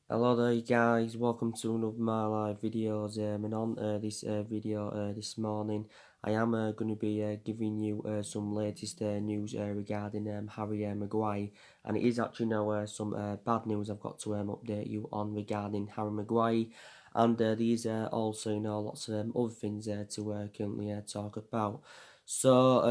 Hello there guys, welcome to another my live videos and on this video this morning I am going to be giving you some latest news regarding Harry Maguire, and it is actually now some bad news I've got to update you on regarding Harry Maguire, and these also lots of other things to currently talk about. So,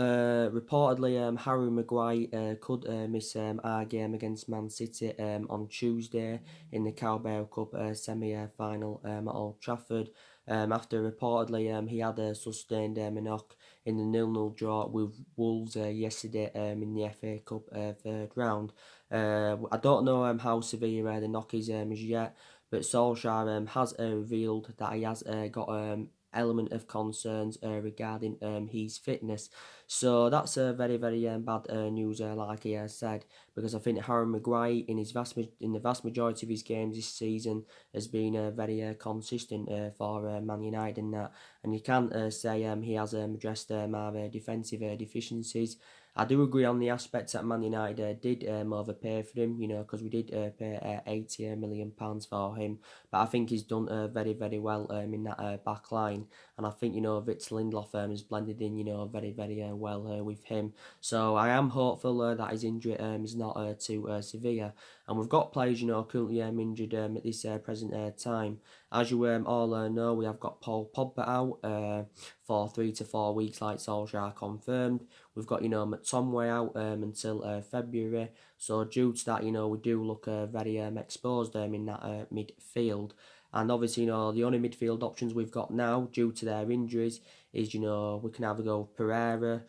reportedly, Harry Maguire could miss our game against Man City on Tuesday in the Carabao Cup semi-final at Old Trafford. After reportedly he had sustained a knock in the 0-0 draw with Wolves yesterday in the FA Cup third round. I don't know how severe the knock is as yet, but Solskjaer has revealed that he has got element of concerns regarding his fitness. So that's very bad news, like he has said, because I think Harry Maguire in the vast majority of his games this season has been very consistent for Man United and that, and you can't say he has addressed our defensive deficiencies. I do agree on the aspects that Man United did overpay for him, because we did pay £80 million for him. But I think he's done very well in that back line, and I think Victor Lindelof has blended in very well with him. So I am hopeful that his injury is not too severe, and we've got players currently injured at this present time. As you all know, we have got Paul Pogba out for 3 to 4 weeks, like Solskjaer confirmed. We've got McTominay out until February. So due to that, we do look very exposed in that midfield. And obviously, the only midfield options we've got now, due to their injuries, is, we can either go Pereira,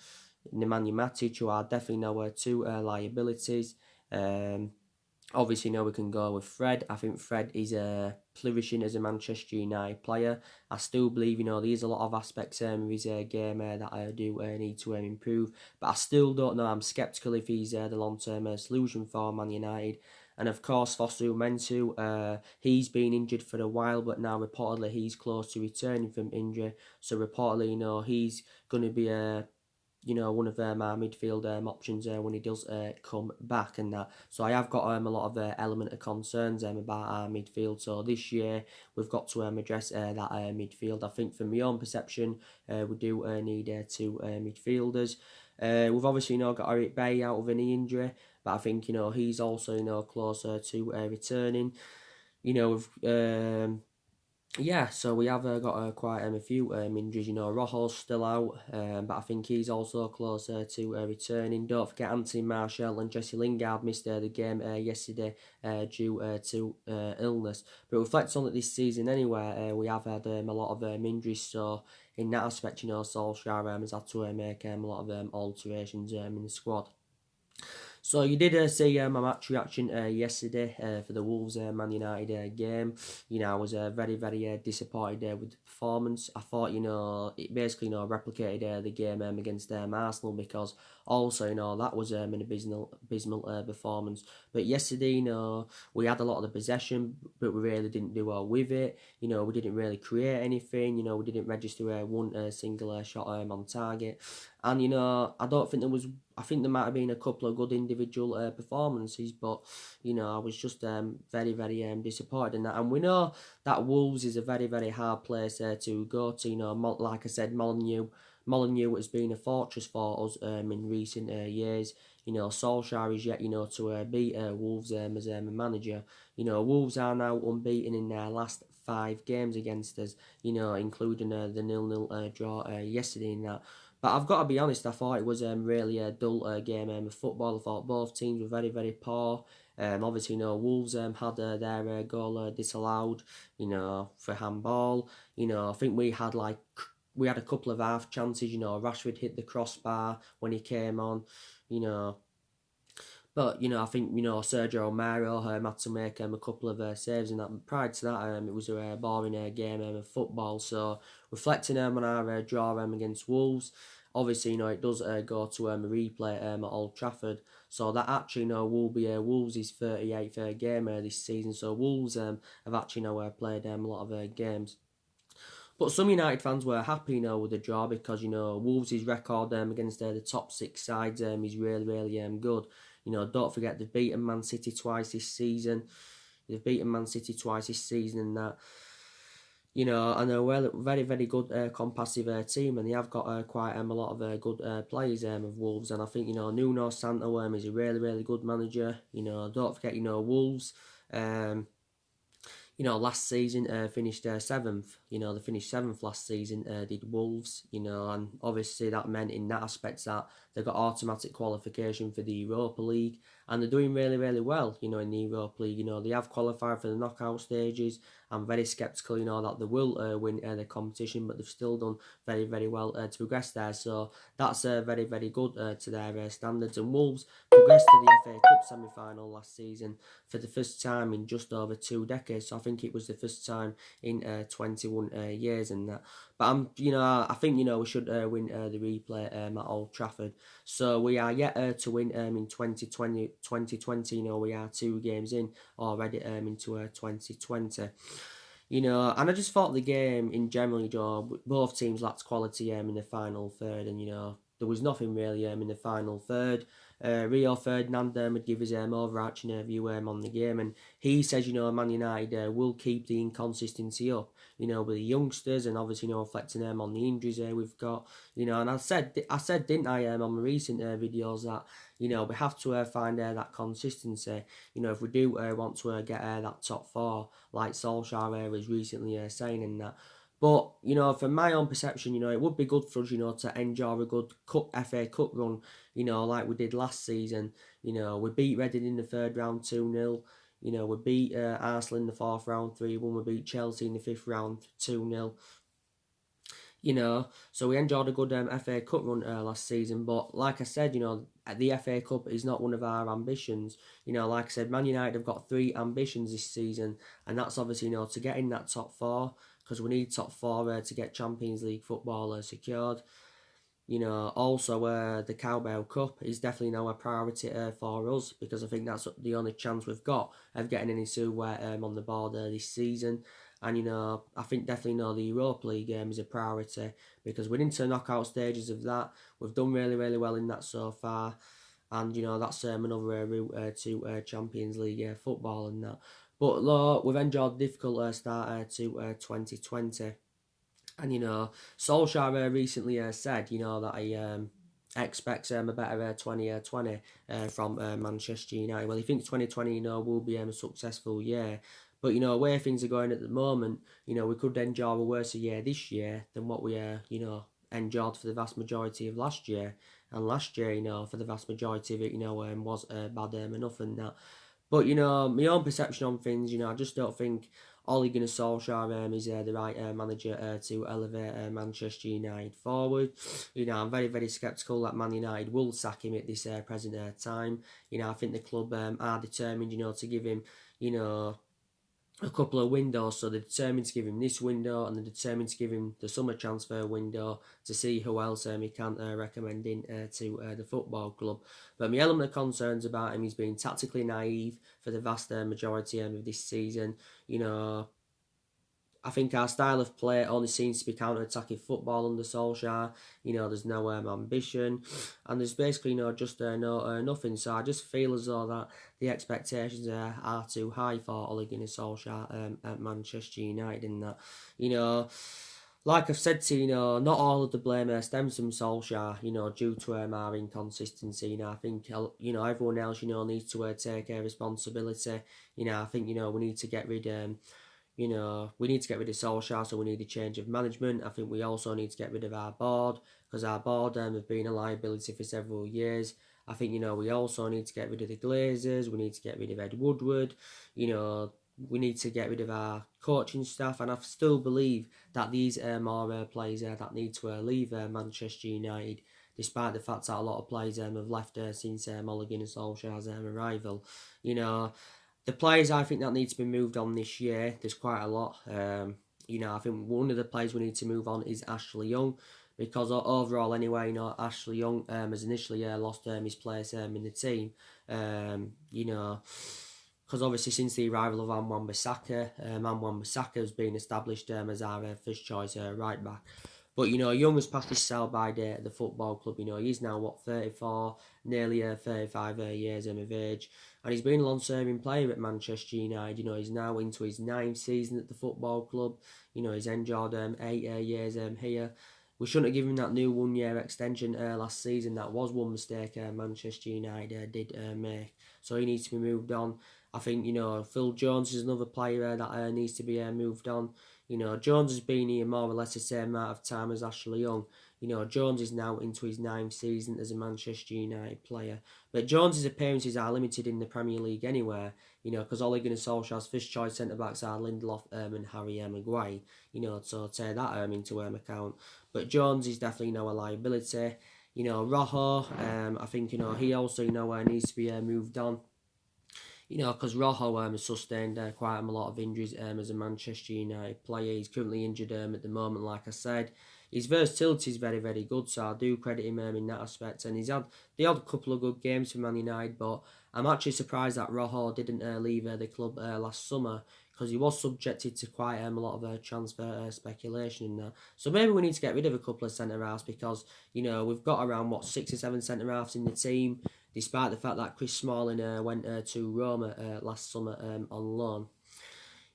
Nemanja Matic, who are definitely now two liabilities. Obviously, we can go with Fred. I think Fred is flourishing as a Manchester United player. I still believe, there's a lot of aspects of his game that I do need to improve. But I still don't know. I'm sceptical if he's the long-term solution for Man United. And of course, Fosu Mensah, he's been injured for a while, but now reportedly he's close to returning from injury. So reportedly, he's going to be one of our midfield options when he does come back and that. So I have got a lot of element of concerns about our midfield. So this year we've got to address that midfield. I think from my own perception, we do need two midfielders. We've obviously got Eric Bay out of any injury, but I think he's also closer to returning. We've yeah, so we have got quite a few injuries. Rojo's still out, but I think he's also closer to returning. Don't forget Anthony Martial and Jesse Lingard missed the game yesterday due to illness. But reflects on it this season anyway, we have had a lot of injuries, so in that aspect, Solskjaer has had to make a lot of alterations in the squad. So you did see my match reaction yesterday for the Wolves Man United game. I was very disappointed with the performance. I thought it basically replicated the game against Arsenal, because also that was an abysmal performance. But yesterday we had a lot of the possession, but we really didn't do well with it. We didn't really create anything. We didn't register one single shot on target. And I don't think there was. I think there might have been a couple of good individual performances, but I was just very disappointed in that. And we know that Wolves is a very hard place to go to. Like I said, Molineux has been a fortress for us in recent years. Solskjaer is yet to beat Wolves as a manager. Wolves are now unbeaten in their last 5 games against us. Including the 0-0 draw yesterday in that. But I've got to be honest, I thought it was really a dull game of football. I thought both teams were very poor. Obviously, Wolves had their goal disallowed, for handball. I think we had a couple of half chances. Rashford hit the crossbar when he came on. But I think Sergio Romero had to make a couple of saves, and that prior to that it was a boring game of football. So reflecting on our draw against Wolves, obviously it does go to a replay at Old Trafford. So that actually will be Wolves' 38th game this season. So Wolves have actually played a lot of games. But some United fans were happy with the draw, because Wolves' record against the top 6 sides is really good. Don't forget they've beaten Man City twice this season. They've beaten Man City twice this season, and that. And they're very, very good compassive team, and they have got quite a lot of good players of Wolves, and I think Nuno Santo is a really, really good manager. Don't forget Wolves. Last season finished seventh. They finished seventh last season. Did Wolves. And obviously that meant in that aspect that they got automatic qualification for the Europa League, and they're doing really, really well. In the Europa League, they have qualified for the knockout stages. I'm very sceptical, that they will win the competition, but they've still done very, very well to progress there. So that's very, very good to their standards. And Wolves progressed to the FA Cup semi-final last season for the first time in just over 2 decades. So I think it was the first time in 21 years and that. But I think we should win the replay at Old Trafford. So we are yet to win in 2020. We are 2 games in already into 2020. And I just thought the game in general, both teams lacked quality in the final third, and there was nothing really in the final third. Rio Ferdinand would give his overarching view on the game, and he says Man United will keep the inconsistency up, with the youngsters, and obviously reflecting on the injuries we've got, and I said didn't I on my recent videos that we have to find that consistency, if we do want to get that top 4 like Solsjaker was recently saying and that. But, from my own perception, it would be good for us, to enjoy a good FA Cup run, like we did last season. We beat Reading in the 3rd round 2-0. We beat Arsenal in the 4th round 3-1. We beat Chelsea in the 5th round 2-0. So we enjoyed a good FA Cup run last season. But like I said, the FA Cup is not one of our ambitions. Like I said, Man United have got 3 ambitions this season, and that's obviously, to get in that top 4, because we need top 4 to get Champions League football secured. Also the Cowbell Cup is definitely now a priority for us, because I think that's the only chance we've got of getting any silverware on the board this season. And I think definitely the Europa League is a priority, because we're into the knockout stages of that. We've done really, really well in that so far, and that's another route to Champions League football and that. But we've enjoyed a difficult start to 2020. And Solskjaer recently said that he expects a better 2020 from Manchester United. Well, he thinks 2020 will be a successful year. But where things are going at the moment, we could enjoy a worse year this year than what we enjoyed for the vast majority of last year. And last year, for the vast majority of it, was bad enough and that. But my own perception on things, I just don't think Ole Gunnar Solskjaer is the right manager to elevate Manchester United forward. I'm very, very sceptical that Man United will sack him at this present time. I think the club are determined, to give him, a couple of windows. So they're determined to give him this window, and they're determined to give him the summer transfer window to see who else he can recommend in to the football club. But my element of concerns about him is being tactically naive for the vast majority of this season. I think our style of play only seems to be counter-attacking football under Solskjaer. There's no ambition, and there's basically just nothing. So I just feel as though that the expectations are too high for Ole Gunnar Solskjaer at Manchester United, and that like I've said to you, not all of the blame stems from Solskjaer, due to our inconsistency. I think, everyone else, needs to take responsibility. I think, we need to get rid we need to get rid of Solskjaer, so we need a change of management. I think we also need to get rid of our board, because our board have been a liability for several years. I think, we also need to get rid of the Glazers. We need to get rid of Ed Woodward. We need to get rid of our coaching staff, and I still believe that these are more players that need to leave Manchester United, despite the fact that a lot of players have left since Ole Gunnar Solskjaer's arrival. The players I think that need to be moved on this year, there's quite a lot. I think one of the players we need to move on is Ashley Young, because overall anyway, Ashley Young has initially lost his place in the team. Because obviously since the arrival of Wan-Bissaka has been established as our first choice right back. But, Young has passed his sell-by date at the football club. He's now, 34, nearly 35 years of age. And he's been a long-serving player at Manchester United. He's now into his 9th season at the football club. He's enjoyed 8 years here. We shouldn't have given him that new 1-year extension last season. That was one mistake Manchester United did make. So he needs to be moved on. I think, Phil Jones is another player that needs to be moved on. Jones has been here more or less the same amount of time as Ashley Young. Jones is now into his 9th season as a Manchester United player. But Jones's appearances are limited in the Premier League anyway, because Ole Gunnar Solskjaer's first choice centre-backs are Lindelof and Harry Maguire, so take that into account. But Jones is definitely, a liability. Rojo, I think, he also, needs to be moved on. Because Rojo has sustained quite a lot of injuries as a Manchester United player. He's currently injured at the moment, like I said. His versatility is very, very good, so I do credit him in that aspect. And he's had the odd couple of good games for Man United, but I'm actually surprised that Rojo didn't leave the club last summer, because he was subjected to quite a lot of transfer speculation in that. So maybe we need to get rid of a couple of centre-halves, because, we've got around, 6 or 7 centre-halves in the team, despite the fact that Chris Smalling went to Roma last summer on loan.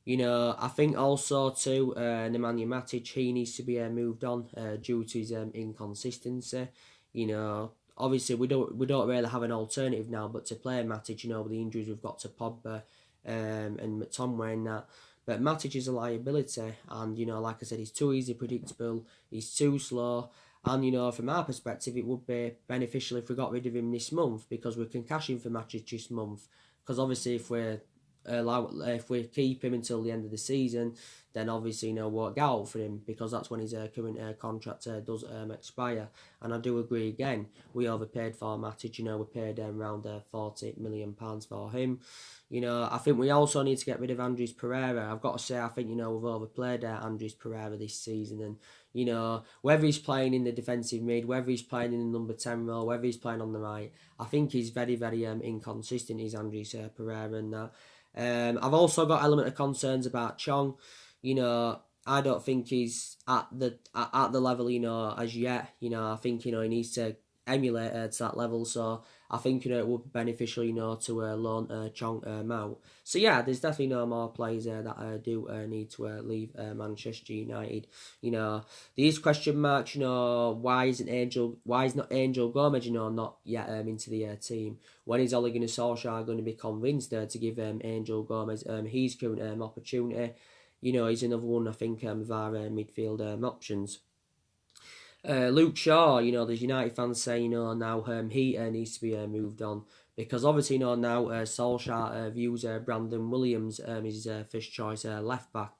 I think also too, Nemanja Matic, he needs to be moved on due to his inconsistency. Obviously we don't really have an alternative now, but to play Matic, with the injuries we've got to Pogba and McTominay and that. But Matic is a liability, and like I said, he's too easy predictable, he's too slow. And from our perspective, it would be beneficial if we got rid of him this month, because we can cash in for Matic this month. Because obviously, if we keep him until the end of the season, then obviously work out for him, because that's when his current contract does expire. And I do agree again, we overpaid for Matic. We paid around £40 million for him. I think we also need to get rid of Andres Pereira. I've got to say, I think we've overplayed Andres Pereira this season, and whether he's playing in the defensive mid, whether he's playing in the number 10 role, whether he's playing on the right, I think he's very, very inconsistent. He's Andres Pereira and that. I've also got element of concerns about Chong. I don't think he's at the level, as yet. I think, he needs to emulate to that level. So I think, it would be beneficial, to loan Chong out. So yeah, there's definitely no more players that do need to leave Manchester United. These question marks, why is not Angel Gomez, not yet into the team? When is Ole Gunnar Solskjaer going to be convinced to give Angel Gomez his current opportunity? He's another one, I think, of our midfield options. Luke Shaw, there's United fans saying, now he needs to be moved on, because obviously, now Solskjaer views Brandon Williams as his first choice left back.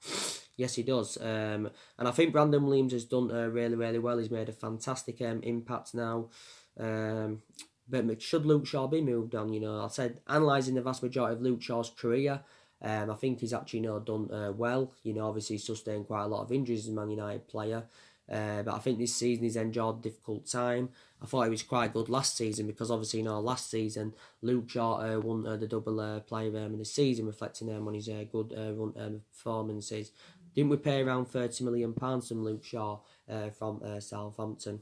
Yes, he does. And I think Brandon Williams has done really, really well. He's made a fantastic impact now. But should Luke Shaw be moved on? I said, analysing the vast majority of Luke Shaw's career, I think he's actually done well. Obviously he's sustained quite a lot of injuries as a Man United player. But I think this season he's enjoyed a difficult time. I thought he was quite good last season, because obviously last season Luke Shaw won the double player in the season, reflecting on his good run performances. Didn't we pay around £30 million from Luke Shaw from Southampton?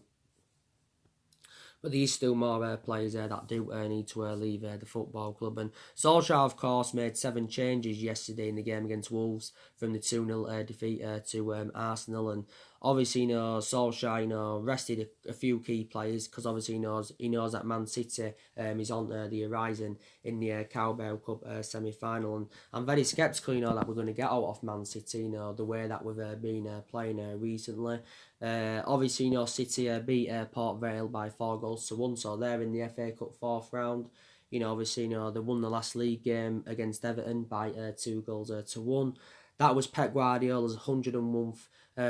But there's still more players that do need to leave the football club. And Solskjaer, of course, made 7 changes yesterday in the game against Wolves from the 2-0 defeat to Arsenal. And obviously, Solskjaer, rested a few key players, because obviously he knows that Man City is on the horizon in the Carabao Cup semi-final. And I'm very sceptical, that we're going to get out of Man City, the way that we've been playing recently. Obviously, City beat Port Vale by 4-1, so they're in the FA Cup 4th round. Obviously, they won the last league game against Everton by 2-1. That was Pep Guardiola's 101th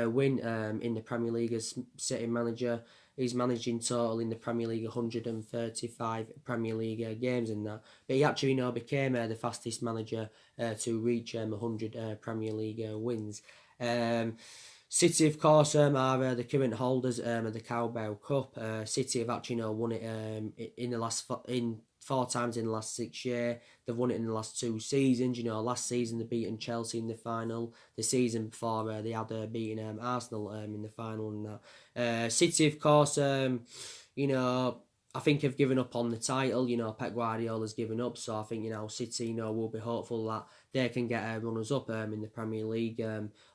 win in the Premier League as City manager. He's managed in total in the Premier League 135 Premier League games in that. But he actually became the fastest manager to reach 100 Premier League wins. City, of course, are the current holders of the Carabao Cup. City have actually won it in 4 times in the last 6 years. They've won it in the last 2 seasons. You know, last season they beaten Chelsea in the final. The season before they had beaten Arsenal in the final and that. City, of course, you know, I think have given up on the title. You know, Pep Guardiola's given up, so I think, you know, City, you know, will be hopeful that they can get runners up in the Premier League.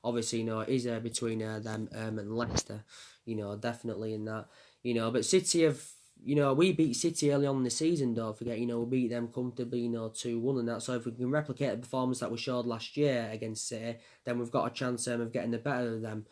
Obviously, you know, it is between them and Leicester. You know, definitely in that. You know, but City have, you know, we beat City early on in the season, don't forget, you know, we beat them comfortably, you know, 2-1 and that. So if we can replicate the performance that we showed last year against City, then we've got a chance of getting the better of them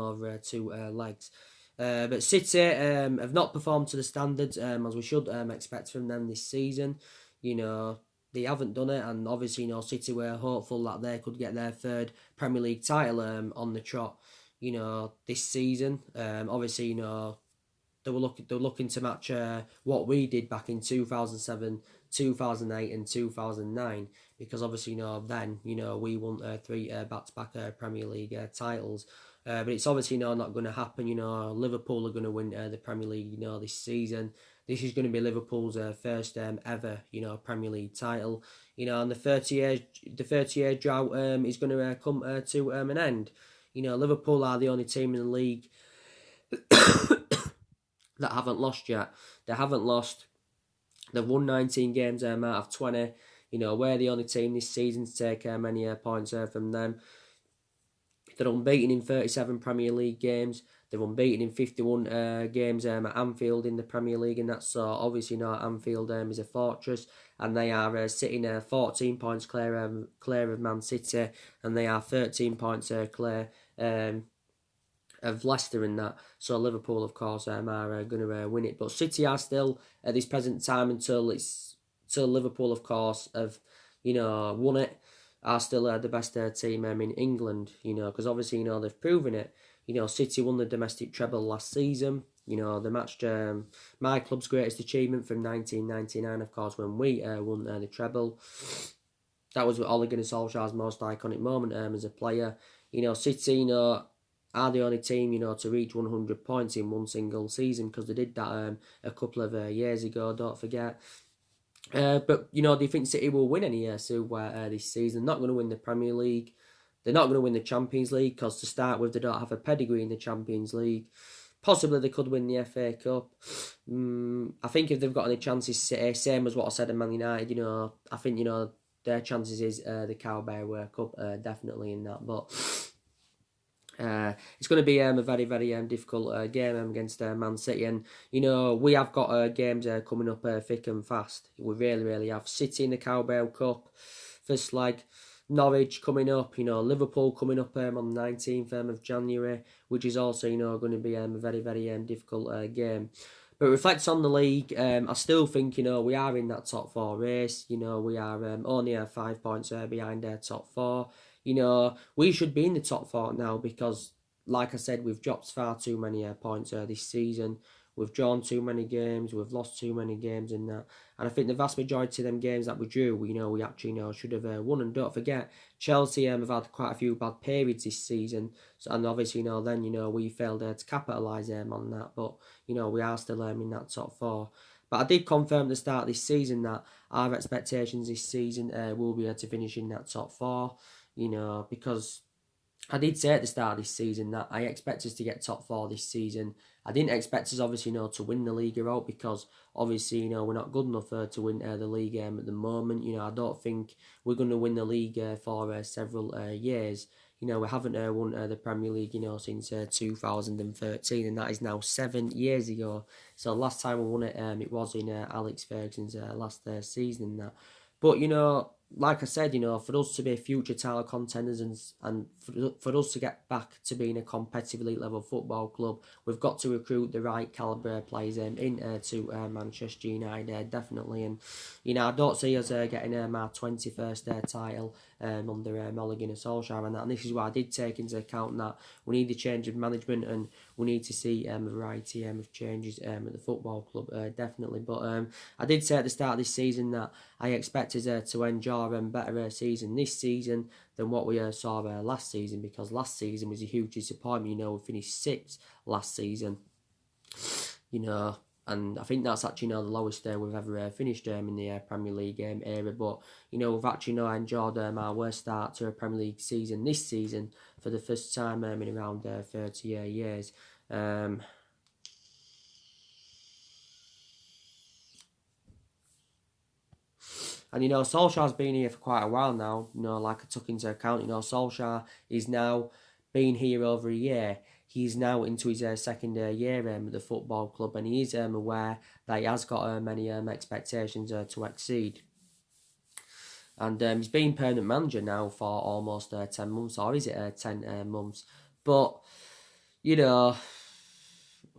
over 2 legs. But City have not performed to the standards as we should expect from them this season. You know, they haven't done it, and obviously, you know, City were hopeful that they could get their 3rd Premier League title on the trot, you know, this season. Obviously, you know, they were looking to match what we did back in 2007, 2008 and 2009, because obviously, you know, then, you know, we won 3 back-to-back Premier League titles. But it's obviously, you know, not going to happen. You know, Liverpool are going to win the Premier League, you know, this season. This is going to be Liverpool's first ever, you know, Premier League title. You know, and the 30-year drought is going to come to an end. You know, Liverpool are the only team in the league that haven't lost yet. They haven't lost. They've won 19 games out of 20. You know, we're the only team this season to take many points from them. They're unbeaten in 37 Premier League games. They're unbeaten in 51 games at Anfield in the Premier League, and that's obviously, you know, Anfield is a fortress, and they are sitting 14 points clear of Man City, and they are 13 points clear of Leicester in that. So Liverpool, of course, are going to win it. But City are still, at this present time, until Liverpool, of course, have, you know, won it, are still the best team in England, you know, because obviously, you know, they've proven it. You know, City won the domestic treble last season. You know, they matched my club's greatest achievement from 1999, of course, when we won the treble. That was Ole Gunnar Solskjaer's most iconic moment as a player. You know, City, you know, are the only team, you know, to reach 100 points in one single season, because they did that a couple of years ago, don't forget. But, you know, do you think City will win any this season? They're not going to win the Premier League. They're not going to win the Champions League, because to start with, they don't have a pedigree in the Champions League. Possibly they could win the FA Cup. I think if they've got any chances, City, same as what I said in Man United, you know, I think, you know, their chances is the Carabao Cup, definitely in that. But it's going to be a very, very difficult game against Man City. And, you know, we have got games coming up thick and fast. We really, really have. City in the Carabao Cup, first leg. Norwich coming up, you know, Liverpool coming up on the 19th of January, which is also, you know, going to be a very, very difficult game. But reflects on the league, I still think, you know, we are in that top 4 race. You know, we are only 5 points behind our top 4. You know, we should be in the top 4 now, because, like I said, we've dropped far too many points this season. We've drawn too many games. We've lost too many games in that. And I think the vast majority of them games that we drew, you know, we actually, you know, should have won. And don't forget, Chelsea have had quite a few bad periods this season. So, and obviously, you know, then, you know, we failed to capitalise on that. But, you know, we are still in that top 4. But I did confirm at the start of this season that our expectations this season will be to finish in that top 4. You know, because I did say at the start of this season that I expect us to get top 4 this season. I didn't expect us, obviously, you know, to win the league out, because obviously, you know, we're not good enough to win the league at the moment. You know, I don't think we're going to win the league for several years. You know, we haven't won the Premier League, you know, since 2013, and that is now 7 years ago. So last time we won it, it was in Alex Ferguson's last season and that. But, you know, like I said, you know, for us to be future title contenders and for us to get back to being a competitive elite level football club, we've got to recruit the right calibre players into Manchester United, definitely. And, you know, I don't see us getting our 21st title under Ole Gunnar Solskjaer and that. And this is why I did take into account that we need a change of management, and we need to see a variety of changes at the football club, definitely. But I did say at the start of this season that I expect us to enjoy a better season this season than what we saw last season, because last season was a huge disappointment. You know, we finished 6th last season. You know, and I think that's actually, the lowest we've ever finished in the Premier League era. But, we've actually, enjoyed our worst start to a Premier League season this season for the first time in around 30 years. And, Solskjaer's been here for quite a while now, like I took into account, Solskjaer is now been here over a year. He's now into his second year at the football club, and he is aware that he has got many expectations to exceed. And he's been permanent manager now for almost 10 months, or is it 10 months? But,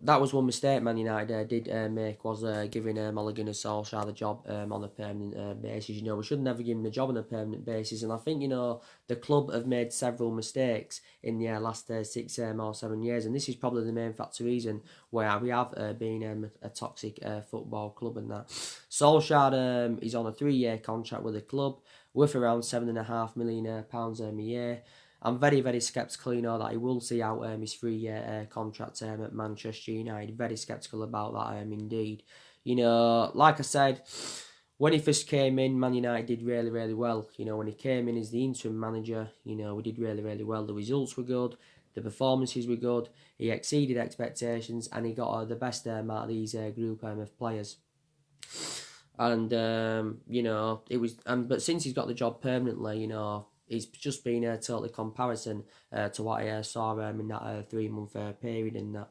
that was one mistake Man United did make, was giving Ole Gunnar Solskjaer the job on a permanent basis. We should never give him the job on a permanent basis. And I think, the club have made several mistakes in the last 6 or 7 years. And this is probably the main factor reason where we have been a toxic football club and that. Solskjaer is on a 3-year contract with the club, worth around £7.5 million a year. I'm very, very sceptical, that he will see out his 3-year contract at Manchester United. Very sceptical about that, indeed. Like I said, when he first came in, Man United did really, really well. When he came in as the interim manager, we did really, really well. The results were good. The performances were good. He exceeded expectations, and he got the best out of these group of players. And, it was... but since he's got the job permanently, it's just been a totally comparison to what I saw in that 3-month period and that.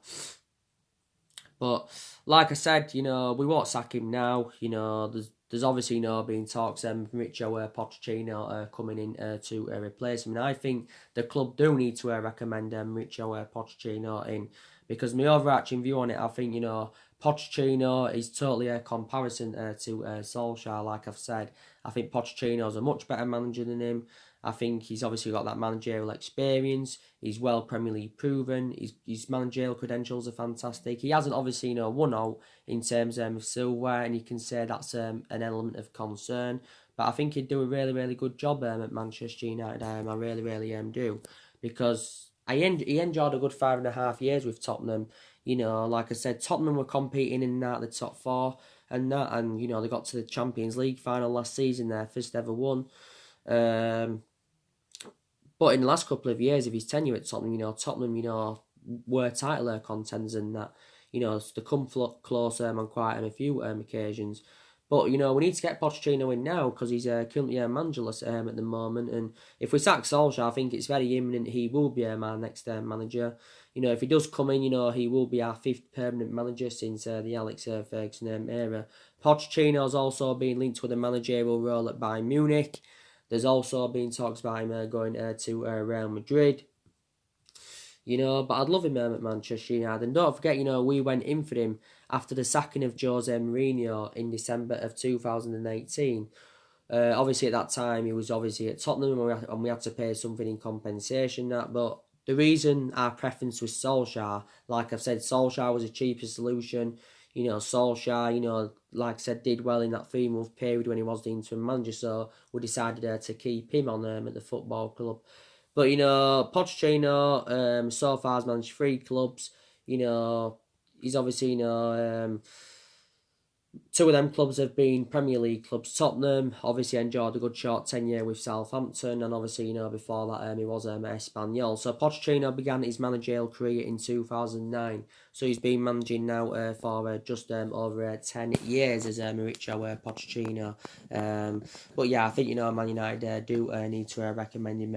But like I said, we won't sack him now. There's obviously been talks Mauricio Pocettinho coming in to replace him. And I think the club do need to recommend Mauricio Pocettinho in, because my overarching view on it, I think, Pocettinho is totally a comparison to Solskjaer, like I've said. I think Pochettino is a much better manager than him. I think he's obviously got that managerial experience. He's well Premier League proven. His managerial credentials are fantastic. He hasn't obviously won out in terms of silverware, and you can say that's an element of concern. But I think he'd do a really, really good job at Manchester United. I really, really do. Because he enjoyed a good 5.5 years with Tottenham. Like I said, Tottenham were competing in the top 4 and that. And, they got to the Champions League final last season, their first ever one. But in the last couple of years of his tenure at Tottenham, Tottenham, were title contenders and that, they come close on quite a few occasions. But, we need to get Pochettino in now because he's currently managerless at the moment. And if we sack Solskjaer, I think it's very imminent he will be our next manager. If he does come in, he will be our 5th permanent manager since the Alex Ferguson era. Pochettino's also been linked with a managerial role at Bayern Munich. There's also been talks about him going to Real Madrid. But I'd love him at Manchester United. And don't forget, we went in for him after the sacking of Jose Mourinho in December of 2018. Obviously, at that time, he was obviously at Tottenham and we had to pay something in compensation. But the reason our preference was Solskjaer, like I've said, Solskjaer was a cheaper solution. Solskjaer, like I said, did well in that 3-month period when he was the interim manager, so we decided to keep him on at the football club. But, Pochettino so far has managed 3 clubs. He's obviously, 2 of them clubs have been Premier League clubs. Tottenham obviously enjoyed a good short tenure with Southampton, and obviously, before that he was Espanyol. So Pochettino began his managerial career in 2009. So he's been managing now for just over 10 years as Mauricio Pochettino. But yeah, I think, Man United do need to recommend him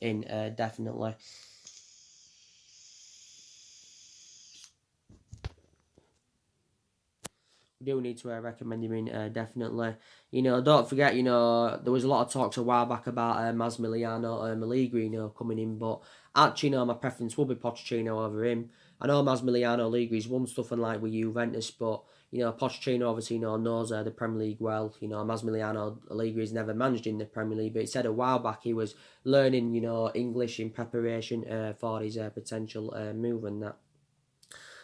in definitely. Do need to recommend him in definitely. Don't forget, there was a lot of talks a while back about Massimiliano Allegri, coming in, but actually, my preference will be Pochettino over him. I know Massimiliano Allegri's won stuff unlike with Juventus, but Pochettino obviously knows the Premier League well. Massimiliano Allegri's never managed in the Premier League, but he said a while back he was learning, English in preparation for his potential move and that.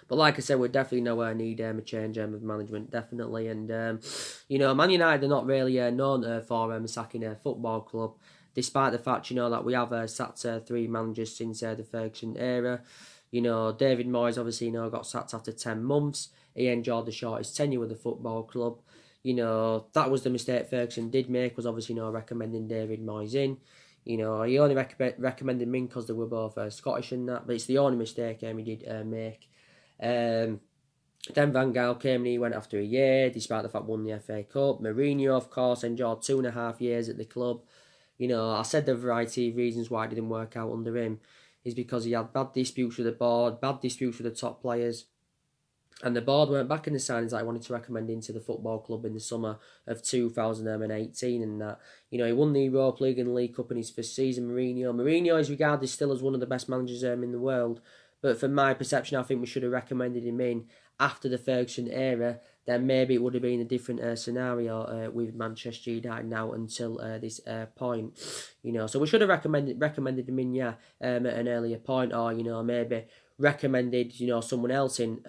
But like I said, we definitely need a change of management, definitely. And, Man United are not really known for sacking a football club, despite the fact, that we have sacked 3 managers since the Ferguson era. You know, David Moyes obviously, you know, got sacked after 10 months. He enjoyed the shortest tenure with the football club. You know, that was the mistake Ferguson did make, was obviously, you know, recommending David Moyes in. You know, he only recommended me because they were both Scottish and that, but it's the only mistake he did make. Then Van Gaal came and he went after a year, despite the fact won the FA Cup. Mourinho, of course, enjoyed 2.5 years at the club. You know, I said the variety of reasons why it didn't work out under him is because he had bad disputes with the board, bad disputes with the top players, and the board weren't backing the signings that I wanted to recommend into the football club in the summer of 2018 and that. You know, he won the Europa League and the League Cup in his first season, Mourinho is regarded still as one of the best managers in the world, but from my perception, I think we should have recommended him in after the Ferguson era. Then maybe it would have been a different scenario with Manchester United now until this point. You know, so we should have recommended him in, yeah, at an earlier point, or, you know, maybe recommended, you know, someone else in,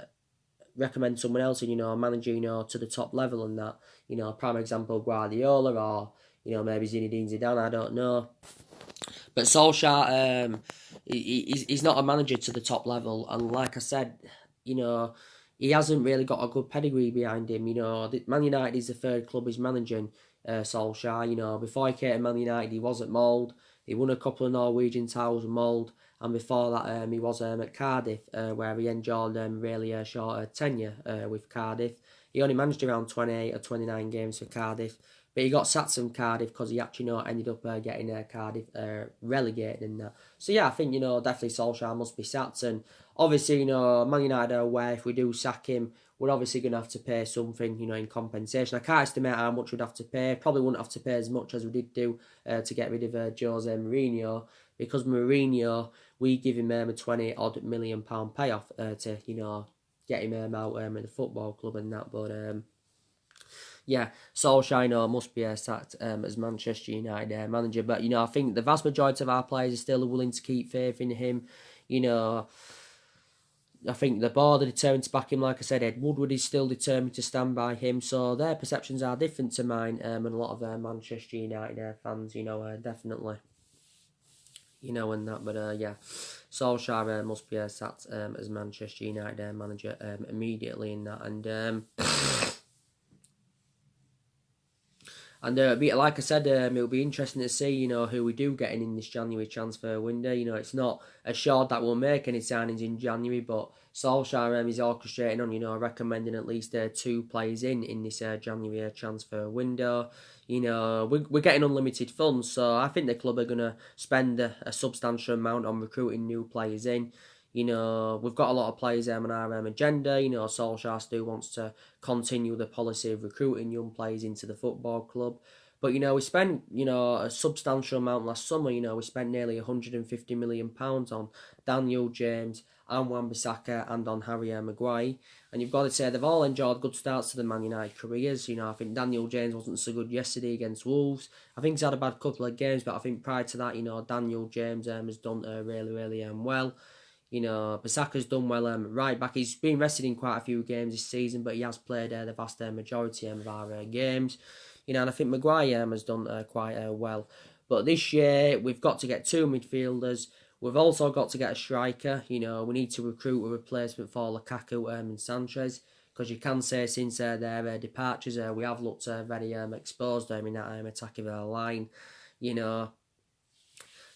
you know, managing, you know, to the top level and that. You know, prime example, Guardiola, or, you know, maybe Zinedine Zidane, I don't know. But Solskjaer, he's not a manager to the top level, and like I said, you know, he hasn't really got a good pedigree behind him. You know, Man United is the third club he's managing, Solskjaer. You know, before he came to Man United, he was at Mould. He won a couple of Norwegian titles with Mould, and before that, he was at Cardiff, where he enjoyed really a short tenure with Cardiff. He only managed around 28 or 29 games for Cardiff, but he got sacked from Cardiff because he actually, you know, ended up getting Cardiff relegated and that. So yeah, I think, you know, definitely Solskjaer must be sacked. And obviously, you know, Man United are aware if we do sack him, we're obviously going to have to pay something, you know, in compensation. I can't estimate how much we'd have to pay. Probably wouldn't have to pay as much as we did do to get rid of Jose Mourinho, because Mourinho, we give him a £20 million payoff to, you know, get him out at the football club and that. But yeah, Solskjaer, you know, must be sacked as Manchester United manager. But, you know, I think the vast majority of our players are still willing to keep faith in him. You know, I think the board are determined to back him. Like I said, Ed Woodward is still determined to stand by him. So their perceptions are different to mine, and a lot of Manchester United fans, you know, definitely. You know, and that, but yeah, Solskjaer must be sacked as Manchester United manager immediately in that, and like I said, it'll be interesting to see, you know, who we do get in this January transfer window. You know, it's not assured that we'll make any signings in January, but Solskjaer is orchestrating on, you know, recommending at least 2 players in this January transfer window. You know, we're getting unlimited funds, so I think the club are going to spend a substantial amount on recruiting new players in. You know, we've got a lot of players on our agenda. You know, Solskjaer still wants to continue the policy of recruiting young players into the football club. But, you know, we spent, you know, a substantial amount last summer. You know, we spent nearly £150 million on Daniel James and Wan-Bissaka and on Harry Maguire. And you've got to say they've all enjoyed good starts to the Man United careers. You know, I think Daniel James wasn't so good yesterday against Wolves. I think he's had a bad couple of games, but I think prior to that, you know, Daniel James has done really well. You know, Bissaka's done well right back. He's been rested in quite a few games this season, but he has played the vast majority of our games. You know, and I think Maguire has done quite well. But this year, we've got to get 2 midfielders. We've also got to get a striker. You know, we need to recruit a replacement for Lukaku and Sanchez, because you can say since their departures, we have looked very exposed in that attacking line. You know,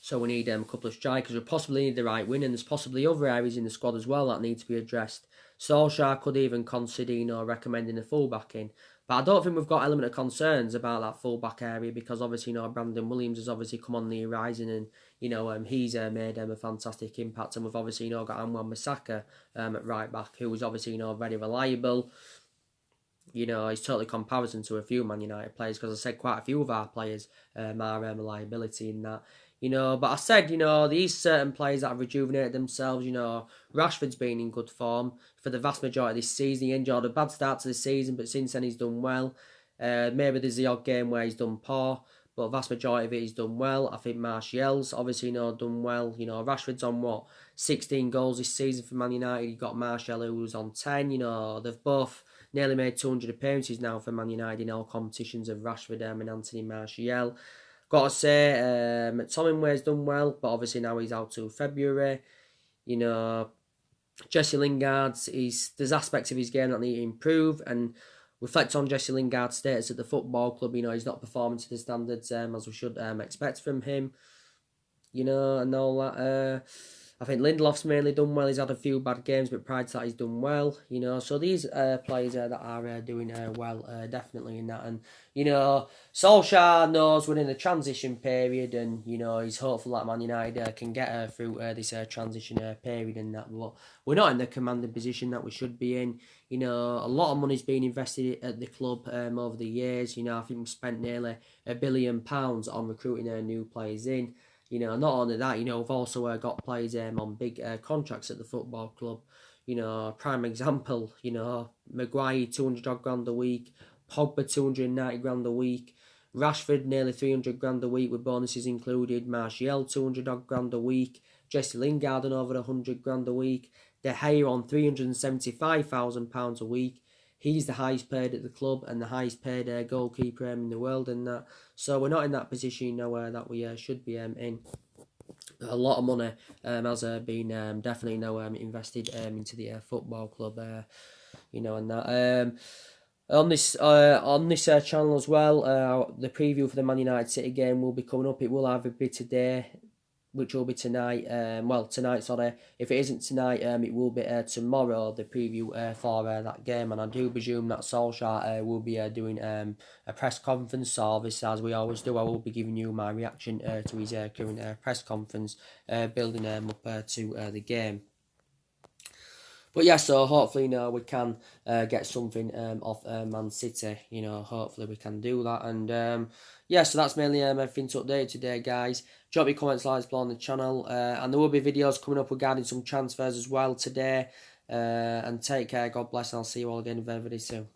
so we need a couple of strikers. We possibly need the right wing, and there's possibly other areas in the squad as well that need to be addressed. Solskjaer could even consider, you know, recommending a fullback in. But I don't think we've got element of concerns about that fullback area, because obviously, you know, Brandon Williams has obviously come on the horizon, and, you know, he's made a fantastic impact. And we've obviously, you know, got Wan-Bissaka at right back, who is obviously, you know, very reliable. You know, he's totally comparison to a few Man United players, because I said quite a few of our players are reliability in that. You know, but I said, you know, these certain players that have rejuvenated themselves, you know, Rashford's been in good form for the vast majority of this season. He enjoyed a bad start to the season, but since then he's done well. Maybe there's the odd game where he's done poor, but vast majority of it he's done well. I think Martial's obviously, you know, done well. You know, Rashford's on 16 goals this season for Man United. You got Martial who's on 10. You know, they've both nearly made 200 appearances now for Man United in all competitions of Rashford and Anthony Martial. Got to say, Tom Inway's done well, but obviously now he's out till February. You know, Jesse Lingard, there's aspects of his game that need to improve, and reflect on Jesse Lingard's status at the football club. He's not performing to the standards as we should expect from him. And all that. I think Lindelof's mainly done well. He's had a few bad games, but prior to that, he's done well. So these players that are doing well, definitely in that. And Solskjaer knows we're in a transition period, and he's hopeful that Man United can get through this transition period and that. But we're not in the commanding position that we should be in. A lot of money's been invested at the club over the years. I think we've spent nearly £1 billion on recruiting new players in. Not only that, we've also got players on big contracts at the football club. Prime example, Maguire, 200 odd grand a week, Pogba, 290 grand a week, Rashford, nearly 300 grand a week with bonuses included, Martial, 200 odd grand a week, Jesse Lingard on over 100 grand a week, De Gea on £375,000 a week. He's the highest paid at the club and the highest paid goalkeeper in the world, and that. So we're not in that position that we should be in. A lot of money has been definitely invested into the football club, and that. On this channel as well, the preview for the Man United City game will be coming up. It will either be today, which will be tonight. Tonight, sorry. If it isn't tonight, it will be tomorrow, the preview for that game. And I do presume that Solskjaer will be doing a press conference. So obviously, as we always do, I will be giving you my reaction to his current press conference, building up to the game. But yeah, so hopefully, we can get something off Man City. Hopefully we can do that. And so that's mainly everything to update today, guys. Drop your comments, likes below on the channel. And there will be videos coming up regarding some transfers as well today. And take care, God bless, and I'll see you all again very, very soon.